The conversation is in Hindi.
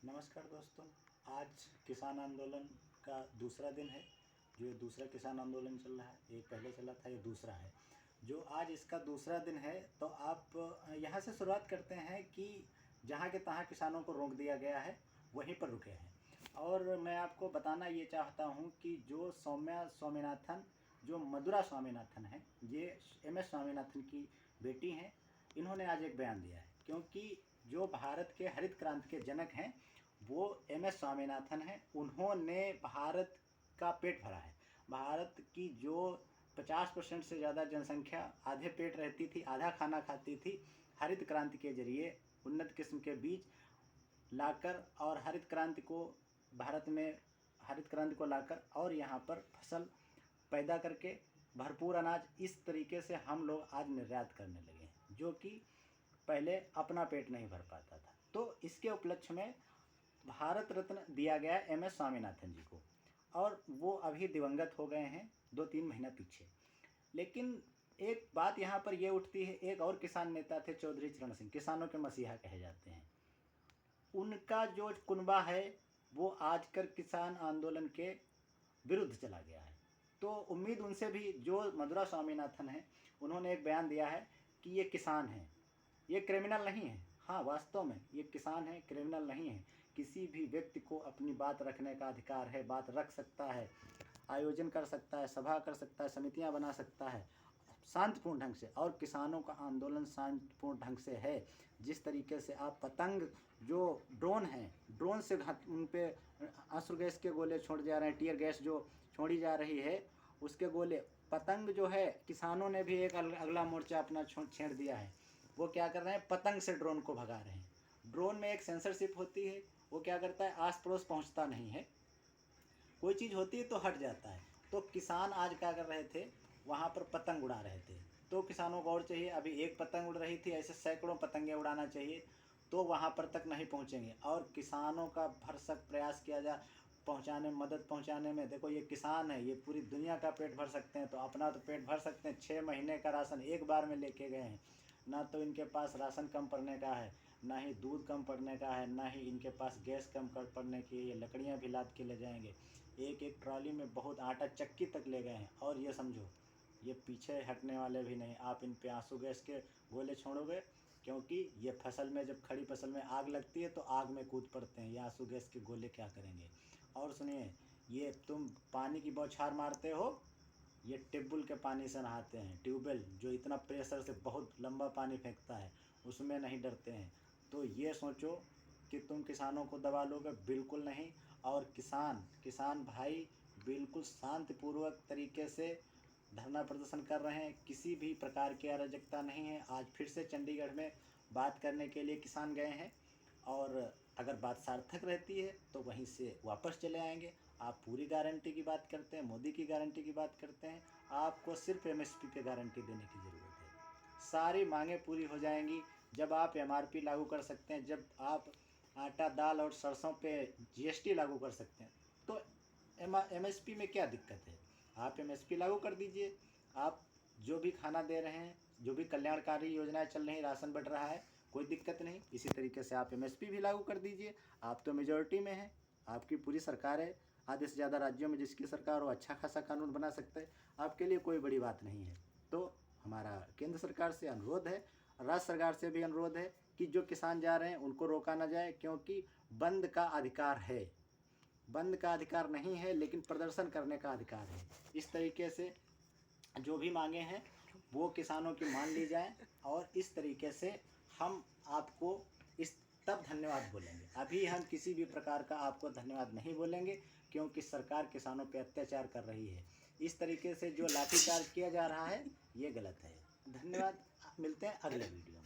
नमस्कार दोस्तों। आज किसान आंदोलन का दूसरा दिन है। जो ये दूसरा किसान आंदोलन चल रहा है, एक पहले चला था, ये दूसरा है। जो आज इसका दूसरा दिन है, तो आप यहाँ से शुरुआत करते हैं कि जहाँ के तहाँ किसानों को रोक दिया गया है, वहीं पर रुके हैं। और मैं आपको बताना ये चाहता हूँ कि जो सौम्या स्वामीनाथन, जो मधुरा स्वामीनाथन है, ये MS स्वामीनाथन की बेटी हैं। इन्होंने आज एक बयान दिया है, क्योंकि जो भारत के हरित क्रांति के जनक हैं वो MS स्वामीनाथन हैं। उन्होंने भारत का पेट भरा है। भारत की जो 50% से ज़्यादा जनसंख्या आधे पेट रहती थी, आधा खाना खाती थी, हरित क्रांति के जरिए उन्नत किस्म के बीज लाकर और हरित क्रांति को भारत में हरित क्रांति को लाकर और यहाँ पर फसल पैदा करके भरपूर अनाज इस तरीके से हम लोग आज निर्यात करने लगे हैं, जो कि पहले अपना पेट नहीं भर पाता था। तो इसके उपलक्ष्य में भारत रत्न दिया गया MS स्वामीनाथन जी को, और वो अभी दिवंगत हो गए हैं 2-3 महीना पीछे। लेकिन एक बात यहाँ पर ये उठती है, एक और किसान नेता थे चौधरी चरण सिंह, किसानों के मसीहा कहे जाते हैं। उनका जो कुनबा है वो आजकल किसान आंदोलन के विरुद्ध चला गया है। तो उम्मीद उनसे भी, जो मधुरा स्वामीनाथन है, उन्होंने एक बयान दिया है कि ये किसान हैं, ये क्रिमिनल नहीं है। हाँ, वास्तव में ये किसान है, क्रिमिनल नहीं है। किसी भी व्यक्ति को अपनी बात रखने का अधिकार है, बात रख सकता है, आयोजन कर सकता है, सभा कर सकता है, समितियां बना सकता है शांतिपूर्ण ढंग से। और किसानों का आंदोलन शांतिपूर्ण ढंग से है। जिस तरीके से आप पतंग, जो ड्रोन हैं, ड्रोन से उन पे आंसू गैस के गोले छोड़ जा रहे हैं, टीयर गैस जो छोड़ी जा रही है उसके गोले, पतंग जो है, किसानों ने भी एक अगला मोर्चा अपना छेड़ दिया है। वो क्या कर रहे हैं, पतंग से ड्रोन को भगा रहे हैं। ड्रोन में एक सेंसरशिप होती है, वो क्या करता है, आस पड़ोस पहुंचता नहीं है, कोई चीज़ होती है तो हट जाता है। तो किसान आज क्या कर रहे थे, वहाँ पर पतंग उड़ा रहे थे। तो किसानों को और चाहिए, अभी एक पतंग उड़ रही थी, ऐसे सैकड़ों पतंगें उड़ाना चाहिए, तो वहाँ पर तक नहीं पहुँचेंगे। और किसानों का भरसक प्रयास किया जा मदद पहुँचाने में। देखो, ये किसान है, ये पूरी दुनिया का पेट भर सकते हैं, तो अपना तो पेट भर सकते हैं। 6 महीने का राशन एक बार में लेके गए हैं। ना तो इनके पास राशन कम पड़ने का है, ना ही दूध कम पड़ने का है, ना ही इनके पास गैस कम पड़ने की है। ये लकड़ियाँ भी लाद के ले जाएंगे। एक एक ट्रॉली में बहुत आटा चक्की तक ले गए हैं। और ये समझो, ये पीछे हटने वाले भी नहीं। आप इन पे आंसू गैस के गोले छोड़ोगे, क्योंकि ये फसल में, जब खड़ी फसल में आग लगती है तो आग में कूद पड़ते हैं। ये आंसू गैस के गोले क्या करेंगे। और सुनिए, ये तुम पानी की बौछार मारते हो, ये टेबल के पानी से नहाते हैं। ट्यूबवेल जो इतना प्रेशर से बहुत लंबा पानी फेंकता है, उसमें नहीं डरते हैं। तो ये सोचो कि तुम किसानों को दबा लोगे, बिल्कुल नहीं। और किसान भाई बिल्कुल शांतिपूर्वक तरीके से धरना प्रदर्शन कर रहे हैं। किसी भी प्रकार की अराजकता नहीं है। आज फिर से चंडीगढ़ में बात करने के लिए किसान गए हैं, और अगर बात सार्थक रहती है तो वहीं से वापस चले आएंगे। आप पूरी गारंटी की बात करते हैं, मोदी की गारंटी की बात करते हैं। आपको सिर्फ MSP पे गारंटी देने की ज़रूरत है। सारी मांगें पूरी हो जाएंगी जब आप MRP लागू कर सकते हैं, जब आप आटा, दाल और सरसों पे GST लागू कर सकते हैं। तो MSP में क्या दिक्कत है। आप MSP लागू कर दीजिए। आप जो भी खाना दे रहे हैं, जो भी कल्याणकारी योजनाएं चल रही हैं, राशन बढ़ रहा है, कोई दिक्कत नहीं। इसी तरीके से आप MSP भी लागू कर दीजिए। आप तो मेजॉरिटी में हैं, आपकी पूरी सरकार है। आधे से ज़्यादा राज्यों में जिसकी सरकार हो, अच्छा खासा कानून बना सकते हैं। आपके लिए कोई बड़ी बात नहीं है। तो हमारा केंद्र सरकार से अनुरोध है, राज्य सरकार से भी अनुरोध है कि जो किसान जा रहे हैं उनको रोका ना जाए, क्योंकि बंद का अधिकार है। बंद का अधिकार नहीं है, लेकिन प्रदर्शन करने का अधिकार है। इस तरीके से जो भी मांगे हैं वो किसानों की मान ली जाए, और इस तरीके से हम आपको तब धन्यवाद बोलेंगे। अभी हम किसी भी प्रकार का आपको धन्यवाद नहीं बोलेंगे, क्योंकि सरकार किसानों पर अत्याचार कर रही है। इस तरीके से जो लाठीचार्ज किया जा रहा है, ये गलत है। धन्यवाद। मिलते हैं अगले वीडियो में।